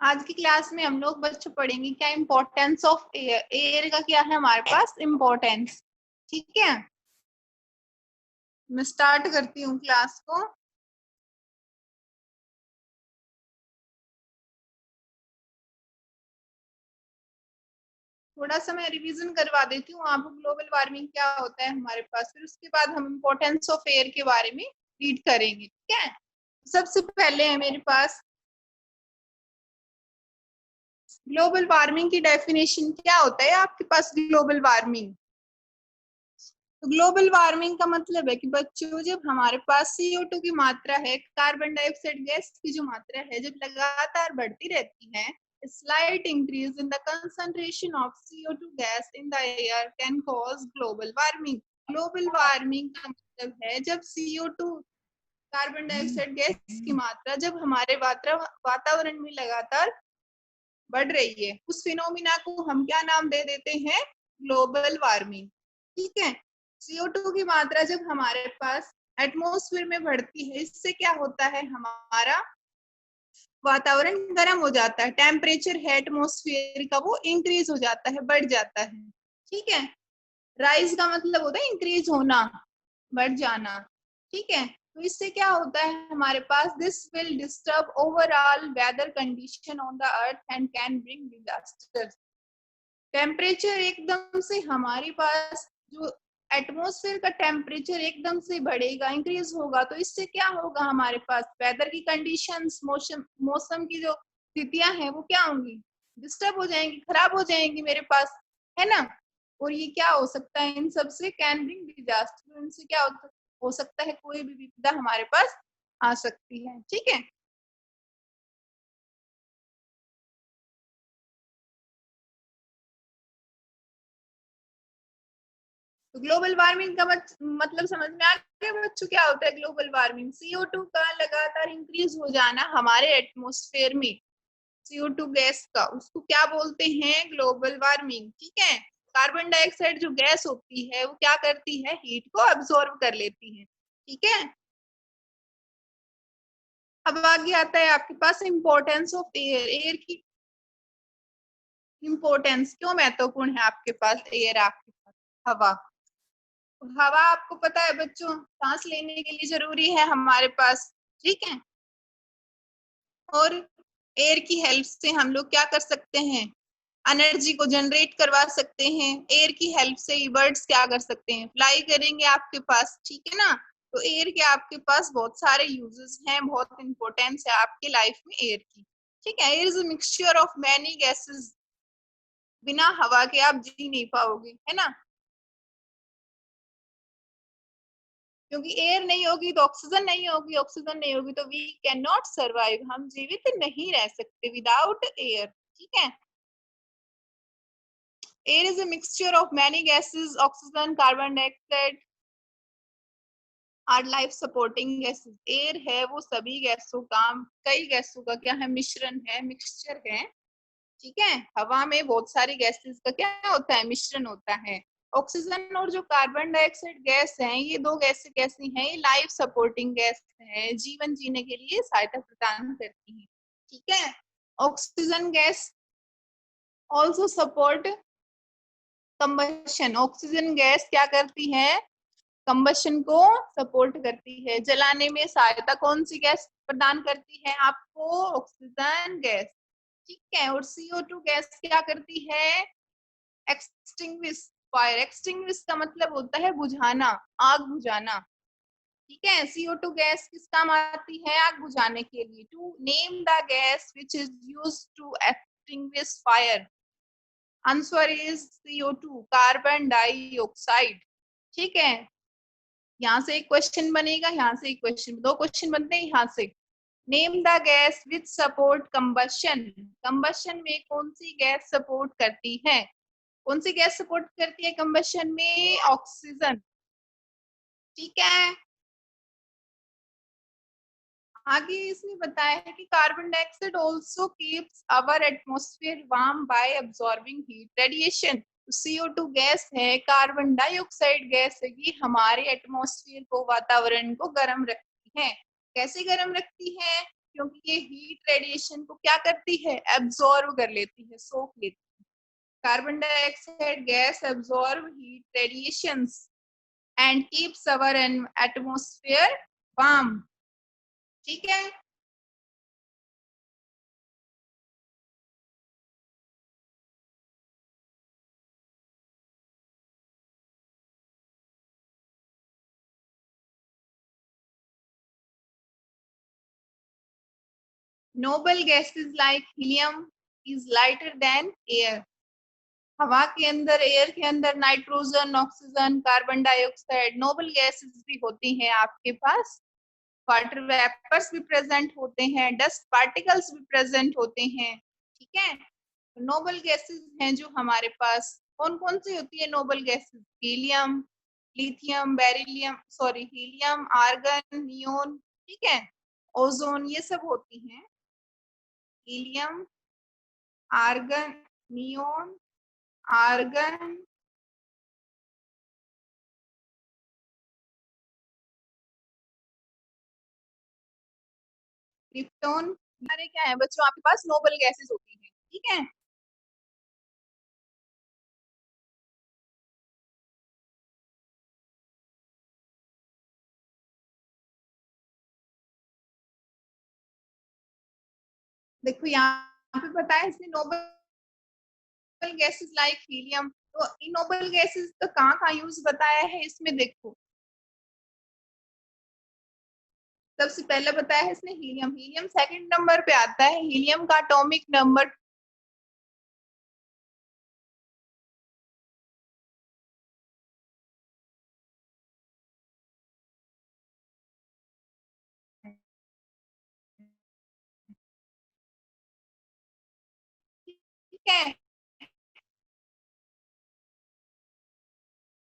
आज की क्लास में हम लोग बच्चों पढ़ेंगे क्या इम्पोर्टेंस ऑफ एयर। एयर का क्या है हमारे पास इम्पोर्टेंस। ठीक है, मैं स्टार्ट करती हूँ क्लास को। थोड़ा सा मैं रिवीजन करवा देती हूँ आपको, ग्लोबल वार्मिंग क्या होता है हमारे पास, फिर उसके बाद हम इम्पोर्टेंस ऑफ एयर के बारे में रीड करेंगे। ठीक है, सबसे पहले है मेरे पास ग्लोबल वार्मिंग की डेफिनेशन। क्या होता है आपके पास ग्लोबल वार्मिंग? तो ग्लोबल वार्मिंग का मतलब है कि बच्चों, जब हमारे पास CO2 की मात्रा है, कार्बन डाइऑक्साइड गैस की जो मात्रा है, जब लगातार बढ़ती रहती है, slight increase in the concentration of CO2 gas in the air can cause global warming. Global warming का मतलब है जब CO2 कार्बन डाइऑक्साइड गैस की मात्रा जब हमारे वातावरण में लगातार बढ़ रही है, उस फिनोमिना को हम क्या नाम दे देते हैं? Global warming. ठीक है, CO2 की मात्रा जब हमारे पास एटमॉस्फेयर में बढ़ती है, इससे क्या होता है? हमारा वातावरण गर्म हो जाता है, टेम्परेचर है एटमॉस्फेयर का वो इंक्रीज हो जाता है, बढ़ जाता है। ठीक है, राइज का मतलब होता है इंक्रीज होना, बढ़ जाना। ठीक है, तो इससे क्या होता है हमारे पास? This will disturb overall weather condition on the earth and can bring disaster. Temperature एकदम से हमारे पास जो एटमॉस्फेयर का टेम्परेचर एकदम से बढ़ेगा, इंक्रीज होगा, तो इससे क्या होगा? हमारे पास वेदर की कंडीशंस, मौसम की जो स्थितियां हैं वो क्या होंगी? डिस्टर्ब हो जाएंगी, खराब हो जाएंगी मेरे पास, है ना। और ये क्या हो सकता है? इन सब से कैन ब्रिंग डिजास्टर, इनसे क्या हो सकता है? कोई भी विपदा हमारे पास आ सकती है। ठीक है, तो ग्लोबल वार्मिंग का मतलब समझ में आ गया बच्चों? क्या होता है ग्लोबल वार्मिंग? CO2 का लगातार इंक्रीज हो जाना हमारे एटमॉस्फेयर में, CO2 गैस का, उसको क्या बोलते हैं? Global warming. ठीक है, कार्बन डाइऑक्साइड जो गैस होती है वो क्या करती है? हीट को अब्सॉर्ब कर लेती है। ठीक है, अब आगे आता है आपके पास इम्पोर्टेंस ऑफ एयर। एयर की इम्पोर्टेंस क्यों महत्वपूर्ण है आपके पास? एयर आपके पास हवा। हवा आपको पता है बच्चों, सांस लेने के लिए जरूरी है हमारे पास। ठीक है, और एयर की हेल्प से हम लोग क्या कर सकते हैं? एनर्जी को जनरेट करवा सकते हैं। एयर की हेल्प से ही बर्ड्स क्या कर सकते हैं? फ्लाई करेंगे आपके पास। ठीक है ना, तो एयर के आपके पास बहुत सारे यूजेस हैं, बहुत इंपॉर्टेंस है आपके लाइफ में एयर की। ठीक है, air is a mixture of many gases. बिना हवा के आप जी नहीं पाओगे, है ना, क्योंकि एयर नहीं होगी तो ऑक्सीजन नहीं होगी, ऑक्सीजन नहीं होगी तो वी कैन नॉट सर्वाइव, हम जीवित नहीं रह सकते विदाउट एयर। ठीक है, air is a mixture of many gases, oxygen, carbon dioxide our life supporting gases. Air है वो सभी गैसों का, कई गैसों का क्या है? मिश्रण है, मिक्सचर है। ठीक है, हवा में बहुत सारी गैसेस का क्या होता है? मिश्रण होता है। ऑक्सीजन और जो कार्बन डाइऑक्साइड गैस है, ये दो गैसें कैसी हैं? ये लाइफ सपोर्टिंग गैस है, जीवन जीने के लिए सहायता प्रदान करती है। ठीक है, oxygen gas also support combustion. Oxygen gas क्या करती है? कंबशन को सपोर्ट करती है, जलाने में सहायता कौन सी गैस प्रदान करती है आपको? Oxygen gas. ठीक है, और CO2 गैस क्या करती है? Extinguish fire. एक्सटिंग्विश का मतलब होता है बुझाना, आग बुझाना। ठीक है, CO2 गैस किस काम आती है? आग बुझाने के लिए। To name the gas which is used to extinguish fire, answer is CO2, carbon dioxide. ठीक है, यहाँ से एक क्वेश्चन बनेगा, यहाँ से एक क्वेश्चन, दो क्वेश्चन बनते हैं यहाँ से। Name the gas which support combustion. Combustion में कौन सी गैस सपोर्ट करती है? कौन सी गैस सपोर्ट करती है कंबशन में? ऑक्सीजन। ठीक है, आगे इसमें बताया है कि carbon dioxide also keeps our atmosphere warm by absorbing heat radiation. CO2 gas है, कार्बन डाइऑक्साइड गैस है, ये हमारे एटमॉस्फेयर को, वातावरण को गर्म रखती है। कैसे गर्म रखती है? क्योंकि ये हीट रेडिएशन को क्या करती है, एब्जॉर्व कर लेती है, सोख लेती है। Carbon dioxide gas absorb heat radiations and keeps our atmosphere warm. ठीक है, noble gases like helium is lighter than air। हवा के अंदर, एयर के अंदर nitrogen, oxygen, carbon dioxide, noble gases भी होती हैं आपके पास। वाटर वेपर्स भी प्रेजेंट होते हैं, डस्ट पार्टिकल्स भी प्रेजेंट होते हैं। ठीक है, नोबल गैसेस हैं जो हमारे पास, कौन कौन सी होती है noble gases? Helium, lithium, beryllium, sorry helium, argon, neon, ठीक है, ओजोन, ये सब होती हैं। Helium, argon, neon, argon, krypton, सारे क्या है बच्चों आपके पास, नोबल गैसेस होती हैं। ठीक है, देखो यहाँ पे बताया इसने नोबल गैसेस लाइक हीलियम, तो इन नोबल गैसेस का कहाँ कहाँ यूज बताया है इसमें देखो। सबसे पहले बताया है इसने हीलियम, हीलियम सेकंड नंबर पे आता है। हीलियम का एटॉमिक नंबर ठीक है,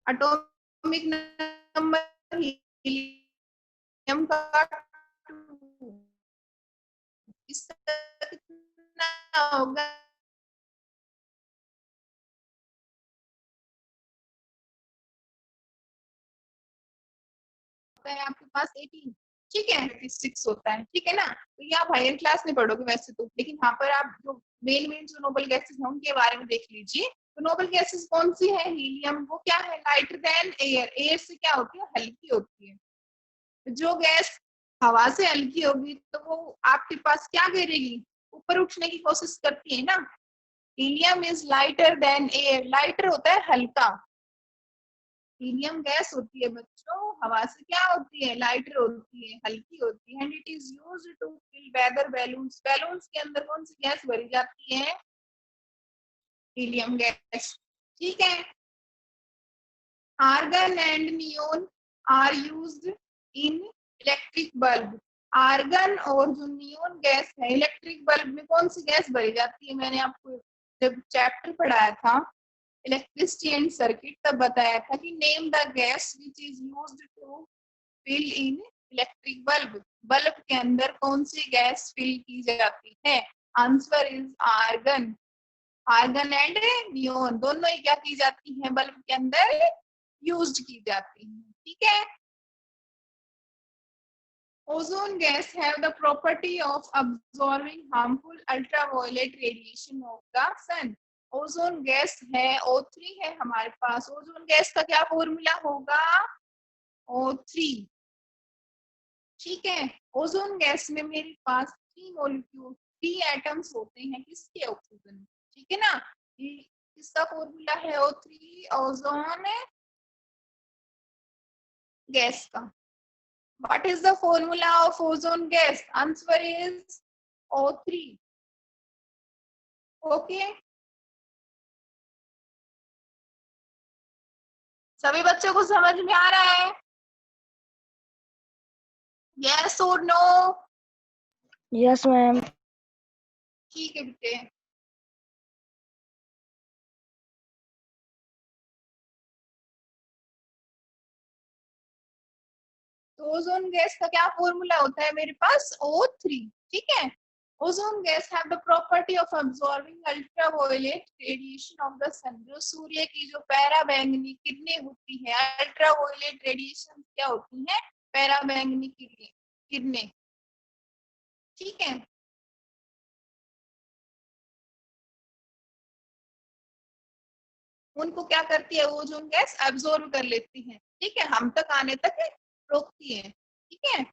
एटॉमिक नंबर हीलियम का 2, इसका कितना होगा, है आपके पास 18। ठीक है, 36 होता है। ठीक है ना, तो ये आप हायर क्लास में पढ़ोगे वैसे तो, लेकिन यहाँ पर आप जो मेन मेन जो नोबल गैसेस हैं उनके बारे में देख लीजिए। तो नोबल गैसेस कौन सी है? हीलियम, वो क्या है, लाइटर देन एयर, एयर से क्या होती है, हल्की होती है। जो गैस हवा से हल्की होगी तो वो आपके पास क्या करेगी, ऊपर उठने की कोशिश करती है ना। Helium is lighter than air, lighter होता है हल्का, हीलियम गैस होती है बच्चों, हवा से क्या होती है, लाइटर होती है, हल्की होती है। And it is used to fill weather balloons, balloons के अंदर कौन सी गैस भरी जाती है, हीलियम गैस। ठीक है, argon and neon are used in electric bulb. Argon और जो नियोन गैस है, इलेक्ट्रिक बल्ब में कौन सी गैस भरी जाती है? मैंने आपको जब चैप्टर पढ़ाया था इलेक्ट्रिसिटी एंड सर्किट तब बताया था कि name the gas which is used to fill in electric bulb. Bulb के अंदर कौन सी गैस फिल की जाती है? Answer is argon. Argon and neon दोनों ही क्या की जाती हैं, बल्ब के अंदर यूज्ड की जाती हैं। ठीक है, ozone gas have the property of absorbing harmful ultraviolet radiation of the sun. Ozone gas है, O3 है हमारे पास। ओजोन गैस का क्या फॉर्मूला होगा, O3। ठीक है, ओजोन गैस में मेरे पास 3 मॉलिक्यूल, 3 एटम्स होते हैं, किसके, ऑक्सीजन। ठीक है ना, इसका फॉर्मूला है O3 ओजोन गैस का। What is the formula of ozone gas? Answer is O3। Okay, सभी बच्चों को समझ में आ रहा है? यस और नो? Yes ma'am. ठीक है बेटे, तो ओजोन गैस का क्या फॉर्मूला होता है मेरे पास, O3। ठीक है, ozone gas have the property of absorbing ultraviolet radiation of the sun. जो सूर्य की जो पराबैंगनी किरणें होती है, अल्ट्रावायलेट रेडिएशन क्या होती है, पराबैंगनी किरणें। ठीक है। उनको क्या करती है, ओजोन गैस एब्जॉर्ब कर लेती है, ठीक है, हम तक आने तक रोकती है, ठीक है।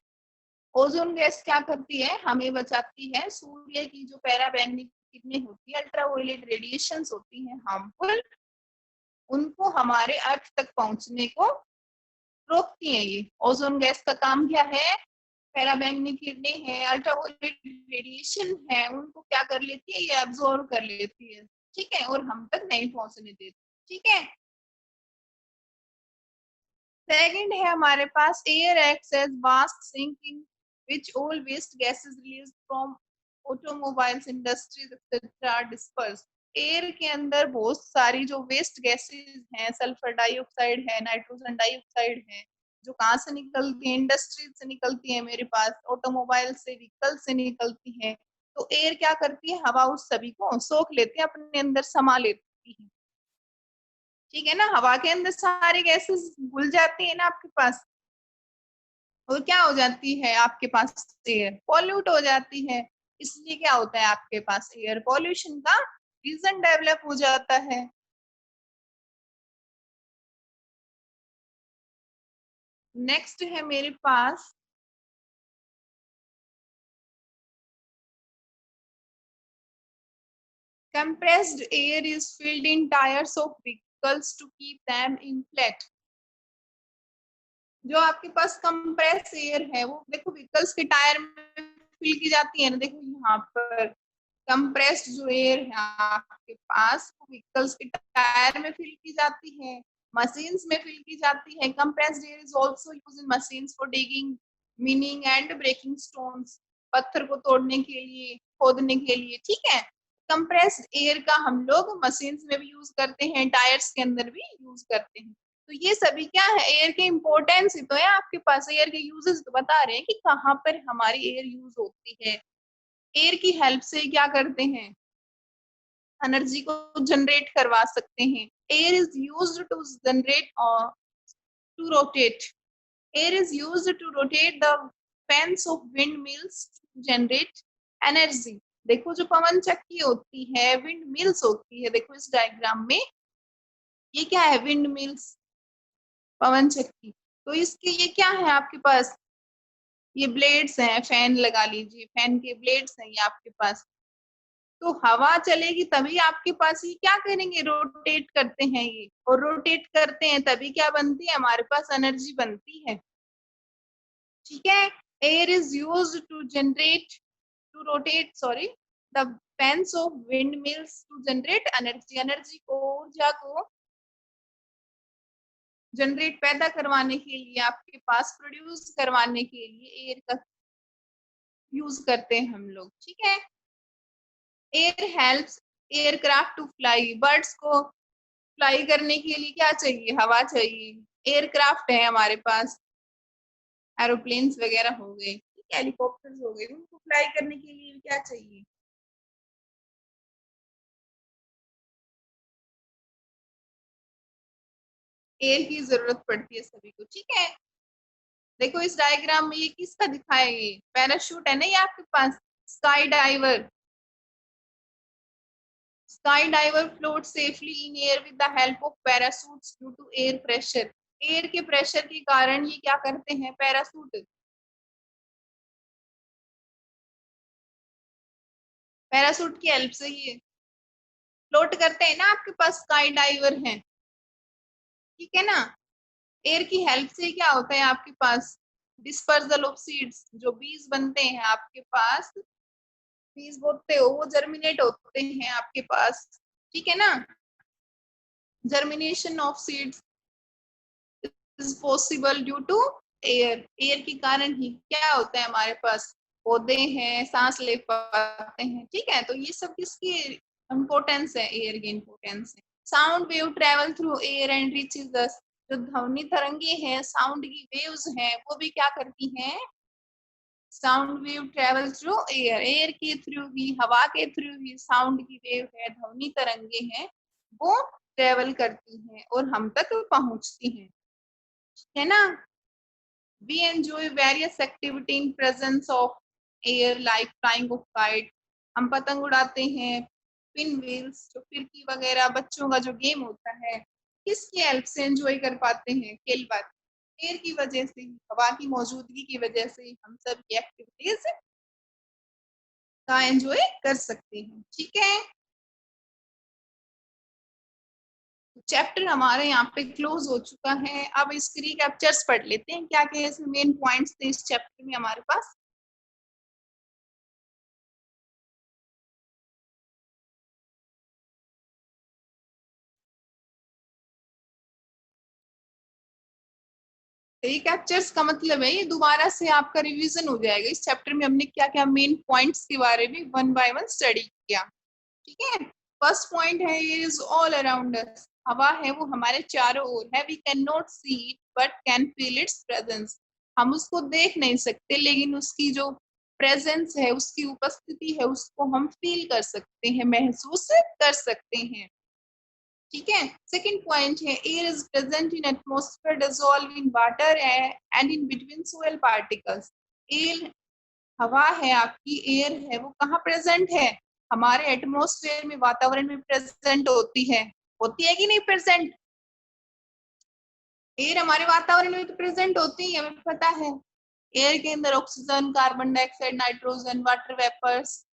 ओजोन गैस क्या करती है, हमें बचाती है सूर्य की जो पैराबैंगनी किरणें होती है, अल्ट्रावायलेट रेडिएशंस होती हैं हार्मफुल, उनको हमारे अर्थ तक पहुंचने को रोकती है। ये ओजोन गैस का काम क्या है, पैराबैंगनी किरणें हैं, अल्ट्रावायलेट रेडिएशन है, उनको क्या कर लेती है, ये एब्जॉर्ब कर लेती है, ठीक है, और हम तक नहीं पहुंचने देती, ठीक है। सेकंड है हमारे पास air acts as waste sink in which all waste gases released from automobiles industries etc are dispersed। Air के अंदर बहुत सारी जो वेस्ट गैसेस हैं, सल्फर डाइऑक्साइड है, नाइट्रोजन डाइऑक्साइड है, जो कहाँ से निकलती है, इंडस्ट्री से निकलती है, मेरे पास ऑटोमोबाइल से, व्हीकल से निकलती है। तो एयर क्या करती है, हवा उस सभी को सोख लेती है, अपने अंदर समा लेती है, ठीक है ना। हवा के अंदर सारे गैसेस घुल जाती है ना आपके पास, और क्या हो जाती है आपके पास, एयर पॉल्यूट हो जाती है। इसलिए क्या होता है आपके पास, एयर पॉल्यूशन का रीजन डेवलप हो जाता है। नेक्स्ट है मेरे पास compressed air is filled in tires of vehicles to keep them in flat। जो आपके पास कंप्रेस एयर है, वो देखो व्हीकल्स के टायर में फिल की जाती है ना, देखो यहाँ पर कंप्रेस्ड जो एयर है आपके पास, वो व्हीकल्स के टायर में फिल की जाती है, मशीन्स में फिल की जाती है। Compressed air is also used in machines for digging, mining and breaking stones, पत्थर को तोड़ने के लिए, खोदने के लिए, ठीक है। कंप्रेस्ड एयर का हम लोग मशीन्स में भी यूज करते हैं, टायर्स के अंदर भी यूज करते हैं। तो ये सभी क्या है, एयर के इंपॉर्टेंस ही तो है आपके पास, एयर के यूजेस तो बता रहे हैं कि कहाँ पर हमारी एयर यूज होती है। एयर की हेल्प से क्या करते हैं, एनर्जी को जनरेट करवा सकते हैं। Air is used to generate और to rotate, air is used to rotate the fans of wind mills to generate energy. देखो जो पवन चक्की होती है, विंड मिल्स होती है, देखो इस डायग्राम में ये क्या है, विंड मिल्स, पवन चक्की। तो इसके ये क्या है आपके पास, ये ब्लेड्स हैं, फैन लगा लीजिए, फैन के ब्लेड्स हैं ये आपके पास। तो हवा चलेगी तभी आपके पास, ये क्या करेंगे, रोटेट करते हैं ये, और रोटेट करते हैं तभी क्या बनती है, हमारे पास एनर्जी बनती है, ठीक है। Air is use to generate, to rotate, sorry, the fans of wind mills to generate energy, energy को, ऊर्जा को जनरेट, पैदा करवाने के लिए, आपके पास प्रोड्यूस करवाने के लिए एयर का यूज करते हैं हम लोग, ठीक है। Air helps aircraft to fly, birds को फ्लाई करने के लिए क्या चाहिए, हवा चाहिए। एयरक्राफ्ट है हमारे पास, एरोप्लेन्स वगैरह हो गए, हेलीकॉप्टर्स हो गए, उनको फ्लाई करने के लिए क्या चाहिए, एयर की जरूरत पड़ती है सभी को, ठीक है। देखो इस डायग्राम में ये किसका दिखाया, ये पैराशूट है ना ये आपके पास, sky diver, sky diver float safely in air with the help of parachutes due to air pressure. Air के प्रेशर के कारण ये क्या करते हैं, पैराशूट, पैराशूट की हेल्प से ये फ्लोट करते हैं ना, आपके पास स्काई डाइवर हैं, ठीक है ना। एयर की हेल्प से क्या होता है आपके पास, डिस्पर्सल ऑफ सीड्स, जो बीज बनते हैं आपके पास, बीज बोते हो वो जर्मिनेट होते हैं आपके पास, ठीक है ना। Germination of seeds is possible due to air, air के कारण ही क्या होता है हमारे पास, पौधे हैं, सांस ले पाते हैं, ठीक है। तो ये सब किसकी इम्पोर्टेंस है, एयर की इम्पोर्टेंस है। Sound wave travel through air and reaches us, जो ध्वनि तरंगे हैं, साउंड की वेव्स हैं, वो भी क्या करती हैं, sound wave travel through air, air के थ्रू ही, हवा के थ्रू ही साउंड की वेव है, ध्वनि तरंगे हैं, वो ट्रेवल करती हैं और हम तक पहुंचती हैं, है ना। We enjoy various activity in presence of air like flying of kite, हम पतंग उड़ाते हैं। पिन व्हील्स, जो फिरकी वगैरह बच्चों का जो गेम होता है, किसकी हेल्प से एंजॉय कर पाते हैं खेल पाते, एयर की वजह से, हवा की मौजूदगी की वजह से हम सब की एक्टिविटीज का एंजॉय कर सकते हैं। ठीक है, चैप्टर हमारे यहाँ पे क्लोज हो चुका है। अब इसके रिकैप्चर्स पढ़ लेते हैं, क्या क्या इसमें मेन पॉइंट्स थे इस चैप्टर में हमारे पास। रिकैप्चर्स का मतलब है ये दोबारा से आपका रिवीजन हो जाएगा। इस चैप्टर में हमने क्या क्या मेन पॉइंट्स के बारे में वन बाय वन स्टडी किया। ठीक है, फर्स्ट पॉइंट है ये इज ऑल अराउंड अस, हवा है वो हमारे चारों ओर है। We can not see it but can feel its presence, हम उसको देख नहीं सकते लेकिन उसकी जो प्रेजेंस है, उसकी उपस्थिति है, उसको हम फील कर सकते हैं, महसूस कर सकते हैं। ठीक है, सेकंड पॉइंट है air is present in atmosphere dissolve in water and in between soil particles. Air, हवा है आपकी, एयर है वो कहाँ प्रेजेंट है, हमारे एटमॉस्फेयर में, वातावरण में प्रेजेंट होती है कि नहीं प्रेजेंट। एयर हमारे वातावरण में तो प्रेजेंट होती है, हमें पता है। एयर के अंदर oxygen, carbon dioxide, nitrogen, water vapours,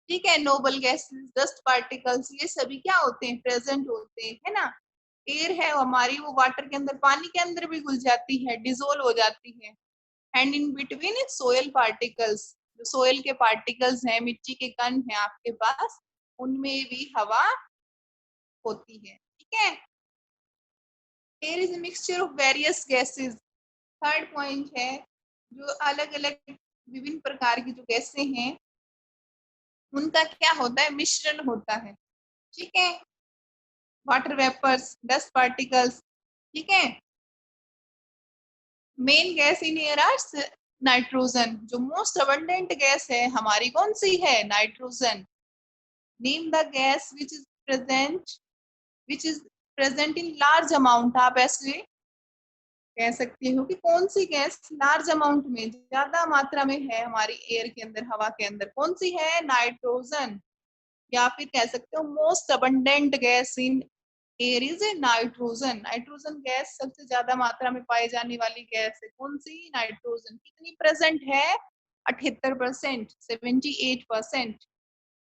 ठीक है, नोबल गैसेस, डस्ट पार्टिकल्स, ये सभी क्या होते हैं, प्रेजेंट होते हैं, है ना। एयर है हमारी, वो वाटर के अंदर, पानी के अंदर भी घुल जाती है, डिजोल्व हो जाती है। And in between soil particles, जो सोयल के पार्टिकल्स हैं, मिट्टी के कण हैं आपके पास, उनमें भी हवा होती है। ठीक है, air is a mixture of various gases. Third point है जो अलग अलग विभिन्न प्रकार की जो गैसें हैं उनका क्या होता है, मिश्रण होता है। ठीक है, वाटर वेपर्स, डस्ट पार्टिकल्स। ठीक है, main gas in air are nitrogen, जो मोस्ट अबंडेंट गैस है हमारी कौन सी है, nitrogen. Name the gas which is present in large amount, आप ऐसे कह सकते हो कि कौन सी गैस लार्ज अमाउंट में, ज्यादा मात्रा में है हमारी एयर के अंदर, हवा के अंदर, कौन सी है, नाइट्रोजन। या फिर कह सकते हो most abundant gas in air is A nitrogen. Nitrogen gas सबसे ज्यादा मात्रा में पाई जाने वाली गैस है, कौन सी, नाइट्रोजन। कितनी प्रेजेंट है, 78%, 78%।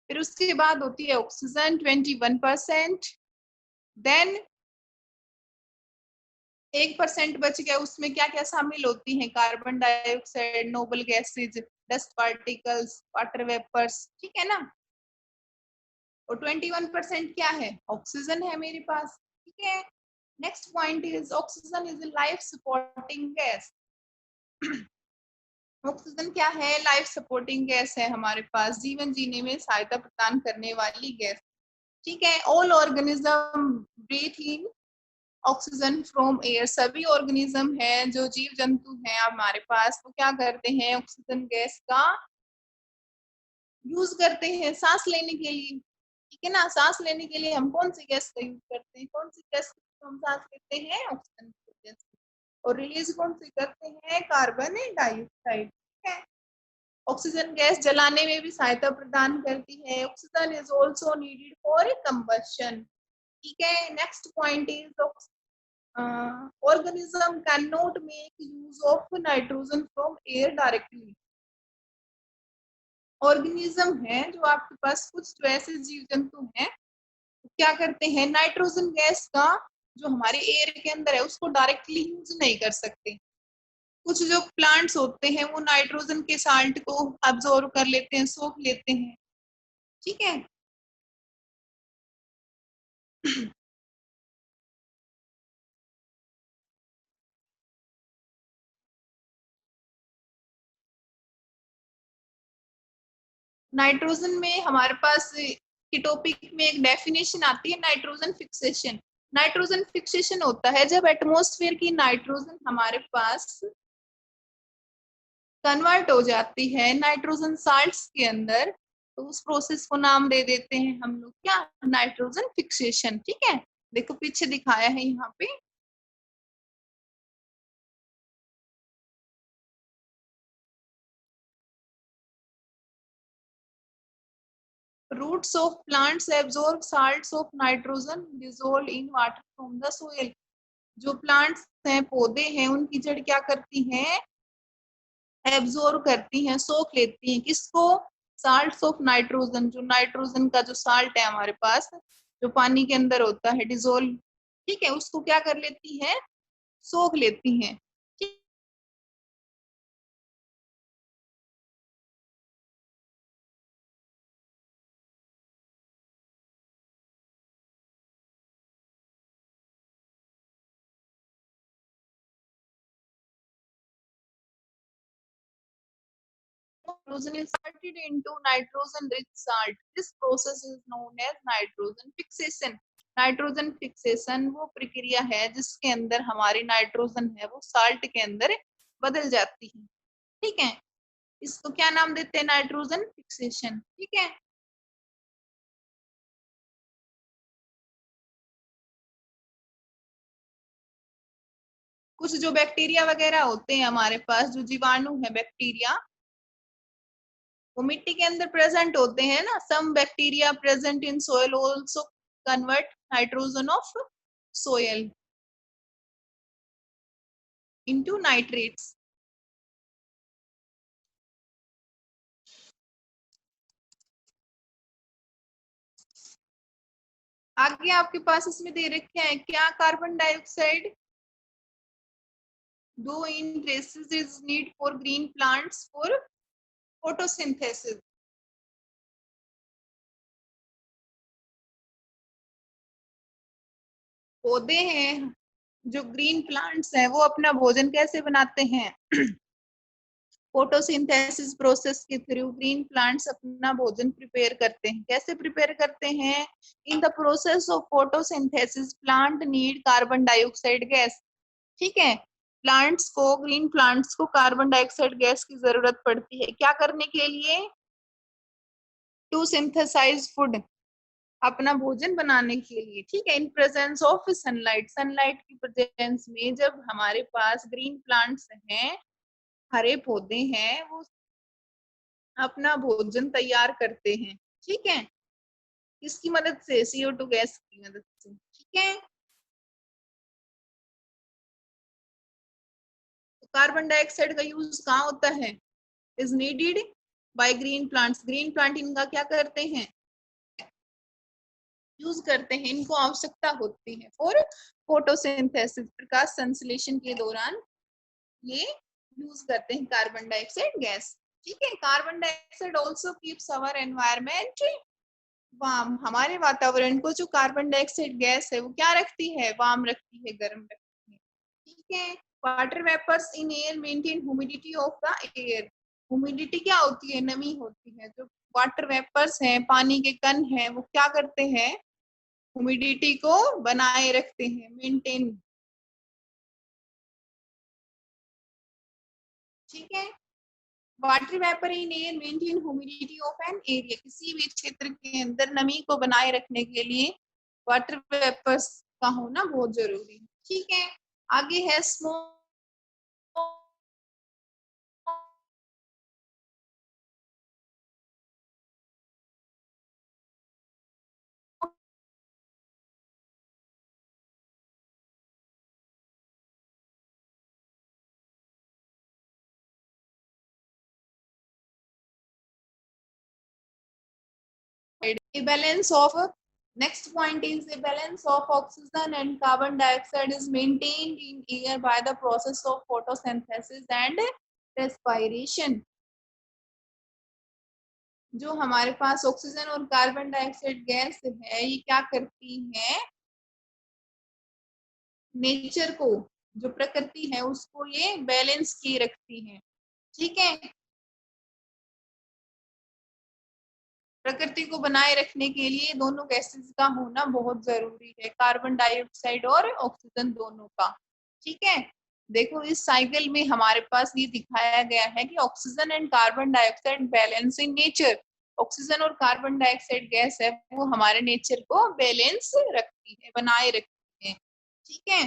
फिर उसके बाद होती है ऑक्सीजन, 21%। देन 1% बच गया, उसमें क्या क्या शामिल होती हैं, carbon dioxide, noble gases, dust particles, water vapours. ठीक है ना, और 21% क्या है, ऑक्सीजन है मेरे पास। ठीक है, next point is oxygen is a life supporting gas. Oxygen क्या है, लाइफ सपोर्टिंग गैस है हमारे पास, जीवन जीने में सहायता प्रदान करने वाली गैस। ठीक है, all organism breathe in oxygen from air, सभी ऑर्गेनिज्म है, जो जीव जंतु हैं हमारे पास, वो क्या करते हैं, ऑक्सीजन गैस का यूज करते हैं सांस लेने के लिए। ठीक है ना, सांस लेने के लिए हम कौन सी गैस का यूज करते हैं, कौन सी गैस हम सांस लेते हैं, ऑक्सीजन गैस, और रिलीज कौन सी करते हैं, कार्बन डाइऑक्साइड। ठीक है, ऑक्सीजन गैस जलाने में भी सहायता प्रदान करती है। Oxygen is also needed for combustion. ठीक है, next point is organism cannot make use of nitrogen from air directly। Organism है जो आपके पास, कुछ तो ऐसे जीव जंतु हैं क्या करते हैं, नाइट्रोजन गैस का जो हमारे एयर के अंदर है उसको डायरेक्टली यूज नहीं कर सकते। कुछ जो प्लांट्स होते हैं वो नाइट्रोजन के साल्ट को अब्सॉर्ब कर लेते हैं, सोख लेते हैं। ठीक है, नाइट्रोजन में हमारे पास की टॉपिक में एक डेफिनेशन आती है, नाइट्रोजन फिक्सेशन। नाइट्रोजन फिक्सेशन होता है जब एटमॉस्फेयर की नाइट्रोजन हमारे पास कन्वर्ट हो जाती है नाइट्रोजन साल्ट्स के अंदर, तो उस प्रोसेस को नाम दे देते हैं हम लोग क्या, नाइट्रोजन फिक्सेशन। ठीक है, देखो पीछे दिखाया है यहाँ पे, Roots of plants absorb salts of nitrogen dissolved in water from the soil. जो प्लांट्स हैं, पौधे हैं, उनकी जड़ क्या करती हैं? एब्जॉर्ब करती हैं, सोख लेती हैं। किसको? साल्ट्स ऑफ नाइट्रोजन, जो नाइट्रोजन का जो साल्ट है हमारे पास, जो पानी के अंदर होता है डिजोल्व, ठीक है, उसको क्या कर लेती हैं? सोख लेती हैं। Nitrogen is converted into nitrogen-rich salt. This process is known as nitrogen fixation. Nitrogen fixation वो प्रक्रिया है जिसके अंदर हमारी नाइट्रोजन है वो साल्ट के अंदर बदल जाती है। ठीक है, इसको क्या नाम देते हैं? Nitrogen fixation. ठीक है, कुछ जो बैक्टीरिया वगैरह होते हैं हमारे पास, जो जीवाणु है बैक्टीरिया, वो मिट्टी के अंदर प्रेजेंट होते हैं ना। Some bacteria present in soil also convert nitrogen of soil into nitrates. आगे आपके पास इसमें दे रखे हैं क्या? Carbon dioxide though in traces is need for green plants for photosynthesis. पौधे हैं, जो ग्रीन प्लांट्स हैं, वो अपना भोजन कैसे बनाते हैं? फोटोसिंथेसिस प्रोसेस के थ्रू ग्रीन प्लांट्स अपना भोजन प्रिपेयर करते हैं। कैसे प्रिपेयर करते हैं? In the process of photosynthesis plant need carbon dioxide gas. ठीक है, प्लांट्स को, ग्रीन प्लांट्स को कार्बन डाइऑक्साइड गैस की जरूरत पड़ती है। क्या करने के लिए? टू सिंथेसाइज फूड, अपना भोजन बनाने के लिए। ठीक है, in presence of sunlight, sunlight की प्रेजेंस में जब हमारे पास ग्रीन प्लांट्स हैं, हरे पौधे हैं, वो अपना भोजन तैयार करते हैं। ठीक है, किसकी मदद से? CO2 गैस की मदद से। ठीक है, तो कार्बन डाइऑक्साइड का यूज कहाँ होता है? Is needed by green plants. Green plant इनका क्या करते हैं? यूज करते हैं, इनको आवश्यकता होती है फॉर फोटोसिंथेसिस, प्रकाश संश्लेषण के दौरान ये यूज करते हैं कार्बन डाइऑक्साइड गैस। ठीक है, कार्बन डाइऑक्साइड ऑल्सो कीप्स अवर एनवायरमेंट वार्म। हमारे वातावरण को जो कार्बन डाइऑक्साइड गैस है वो क्या रखती है? वार्म रखती है, गर्म रखती है। ठीक है, water vapours in air maintain humidity of the air. Humidity क्या होती है? नमी होती है। जो वाटर वेपर्स हैं, पानी के कण हैं, वो क्या करते हैं? ह्यूमिडिटी को बनाए रखते हैं, मेंटेन। ठीक है, water vapour in air maintain humidity of an area. किसी भी क्षेत्र के अंदर नमी को बनाए रखने के लिए वाटर वेपर्स का होना बहुत जरूरी है। ठीक है, आगे है smoke. A balance of, next point is a balance of oxygen and carbon dioxide is maintained in air by the process of photosynthesis and respiration। जो हमारे पास ऑक्सीजन और कार्बन डाइऑक्साइड गैस है, ये क्या करती है? नेचर को, जो प्रकृति है, उसको ये बैलेंस किए रखती है। ठीक है, प्रकृति को बनाए रखने के लिए दोनों गैसेस का होना बहुत जरूरी है, कार्बन डाइऑक्साइड और ऑक्सीजन दोनों का। ठीक है, देखो इस साइकिल में हमारे पास ये दिखाया गया है कि oxygen and carbon dioxide balance in nature. Oxygen और कार्बन डाइऑक्साइड गैस है वो हमारे नेचर को बैलेंस रखती है, बनाए रखती है। ठीक है,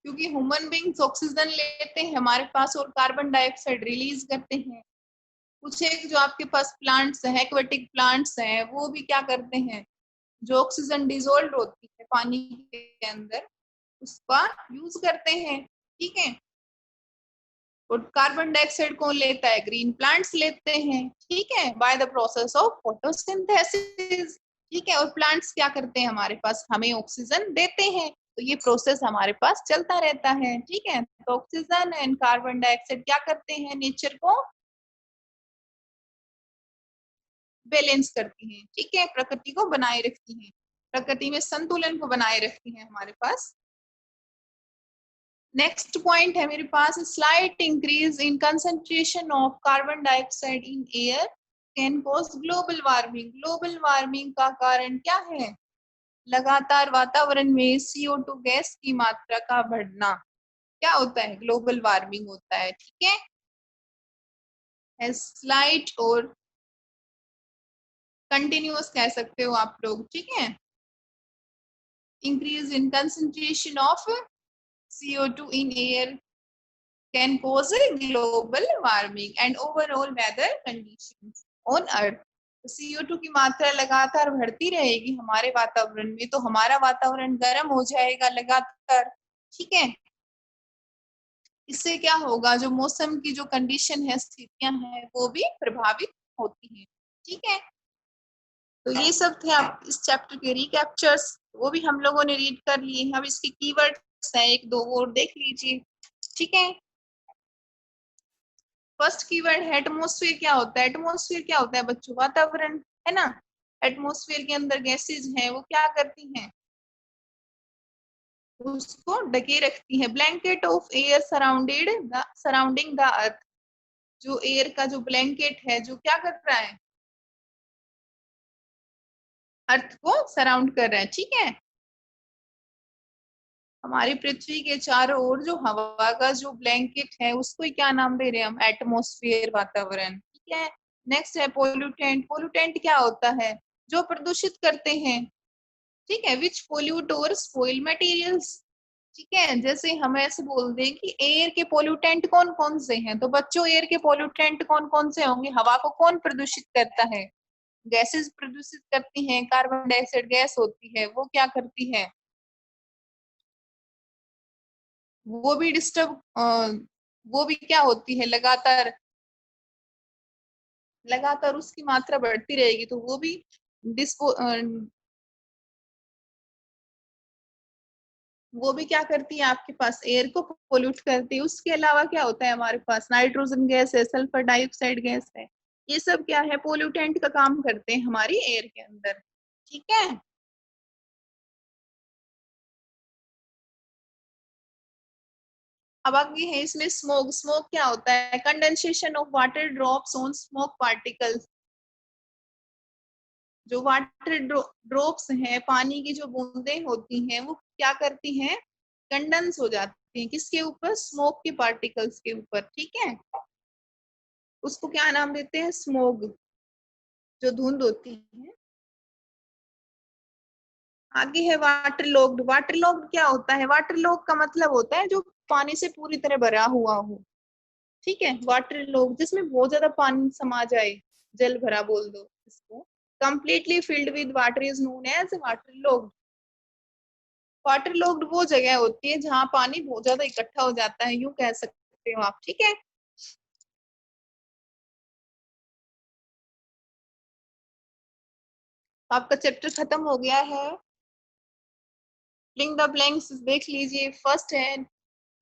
क्योंकि ह्यूमन बींग्स ऑक्सीजन लेते हैं हमारे पास और कार्बन डाइऑक्साइड रिलीज करते हैं। कुछ एक जो आपके पास प्लांट्स है, एक्वेटिक प्लांट्स हैं, वो भी क्या करते हैं, जो ऑक्सीजन डिजोल्व होती है पानी के अंदर उसका यूज करते हैं, ठीक है। और कार्बन डाइऑक्साइड कौन लेता है, ग्रीन प्लांट्स लेते हैं, ठीक है, by the process of photosynthesis, ठीक है। और प्लांट्स क्या करते हैं, हमारे पास हमें ऑक्सीजन देते हैं, तो ये प्रोसेस हमारे पास चलता रहता है, ठीक है। तो ऑक्सीजन एंड कार्बन डाइऑक्साइड क्या करते हैं, नेचर को बैलेंस करती हैं, ठीक है, प्रकृति को बनाए रखती हैं, प्रकृति में संतुलन को बनाए रखती हैं हमारे पास। नेक्स्ट पॉइंट है मेरे पास, slight increase in concentration of carbon dioxide in air can cause global warming. Global warming का कारण क्या है, लगातार वातावरण में CO2 गैस की मात्रा का बढ़ना, क्या होता है, ग्लोबल वार्मिंग होता है, ठीक है। स्लाइट और कंटिन्यूअस कह सकते हो आप लोग, ठीक है। Increase in concentration of CO2 in air can cause global warming and overall weather conditions on earth। तो CO2 की मात्रा लगातार बढ़ती रहेगी हमारे वातावरण में, तो हमारा वातावरण गर्म हो जाएगा लगातार, ठीक है। इससे क्या होगा, जो मौसम की जो कंडीशन है, स्थितियां हैं, वो भी प्रभावित होती हैं, ठीक है। तो ये सब थे आप इस चैप्टर के रिकैप्चर्स, वो भी हम लोगों ने रीड कर लिए। अब इसके कीवर्ड्स हैं, एक दो और देख लीजिए, ठीक है। फर्स्ट कीवर्ड है एटमॉस्फेयर। क्या होता है, एटमॉस्फेयर क्या होता है बच्चों, वातावरण, है ना। एटमॉस्फेयर के अंदर गैसेज हैं, वो क्या करती हैं, उसको ढके रखती है। Blanket of air surrounding the earth. जो एयर का जो ब्लैंकेट है, जो क्या कर रहा है, अर्थ को सराउंड कर रहा है, ठीक है। हमारी पृथ्वी के चारों ओर जो हवा का जो ब्लैंकेट है, उसको ही क्या नाम दे रहे हैं हम, एटमॉस्फेयर, वातावरण, ठीक है। नेक्स्ट है पोल्यूटेंट। पोल्यूटेंट क्या होता है, जो प्रदूषित करते हैं, ठीक है, विच पोल्यूट और स्पॉइल मटेरियल्स, ठीक है। जैसे हम ऐसे बोल दें कि एयर के पोल्यूटेंट कौन कौन से हैं, तो बच्चों एयर के पोल्यूटेंट कौन कौन से होंगे, हवा को कौन प्रदूषित करता है, गैसेस प्रदूषित करती हैं, कार्बन डाइऑक्साइड गैस होती है, वो क्या करती है, वो भी डिस्टर्ब, वो भी क्या होती है, लगातार लगातार उसकी मात्रा बढ़ती रहेगी, तो वो भी डिस्पो वो भी क्या करती है, आपके पास एयर को पोल्यूट करती है। उसके अलावा क्या होता है, हमारे पास नाइट्रोजन गैस है, सल्फर डाइऑक्साइड गैस है, ये सब क्या है, पोल्यूटेंट का काम करते हैं हमारी एयर के अंदर, ठीक है। अब आगे है इसमें स्मोक। स्मोक क्या होता है, condensation of water drops on smoke particles. जो वाटर ड्रॉप्स हैं, पानी की जो बूंदें होती हैं, वो क्या करती हैं, कंडेंस हो जाती हैं, किसके ऊपर, स्मोक के पार्टिकल्स के ऊपर, ठीक है। उसको क्या नाम देते हैं, स्मोग, जो धुंध होती है। आगे है वाटर लॉग्ड। वाटर लॉग्ड क्या होता है, वाटर लॉग का मतलब होता है जो पानी से पूरी तरह भरा हुआ हो, ठीक है। वाटर लॉग जिसमें बहुत ज्यादा पानी समा जाए, जल भरा बोल दो इसको। Completely filled with water is known as water logged. Water logged वो जगह होती है जहाँ पानी बहुत ज्यादा इकट्ठा हो जाता है, यूं कह सकते हो आप, ठीक है। आपका चैप्टर खत्म हो गया है। फिलिंग द ब्लैंक्स देख लीजिए। फर्स्ट है,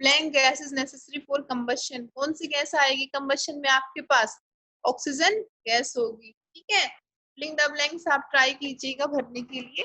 blank gas is necessary for combustion. कौन सी गैस आएगी कंबशन में आपके पास, ऑक्सीजन गैस होगी, ठीक है। फिलिंग द ब्लैंक्स आप ट्राई कीजिएगा भरने के लिए।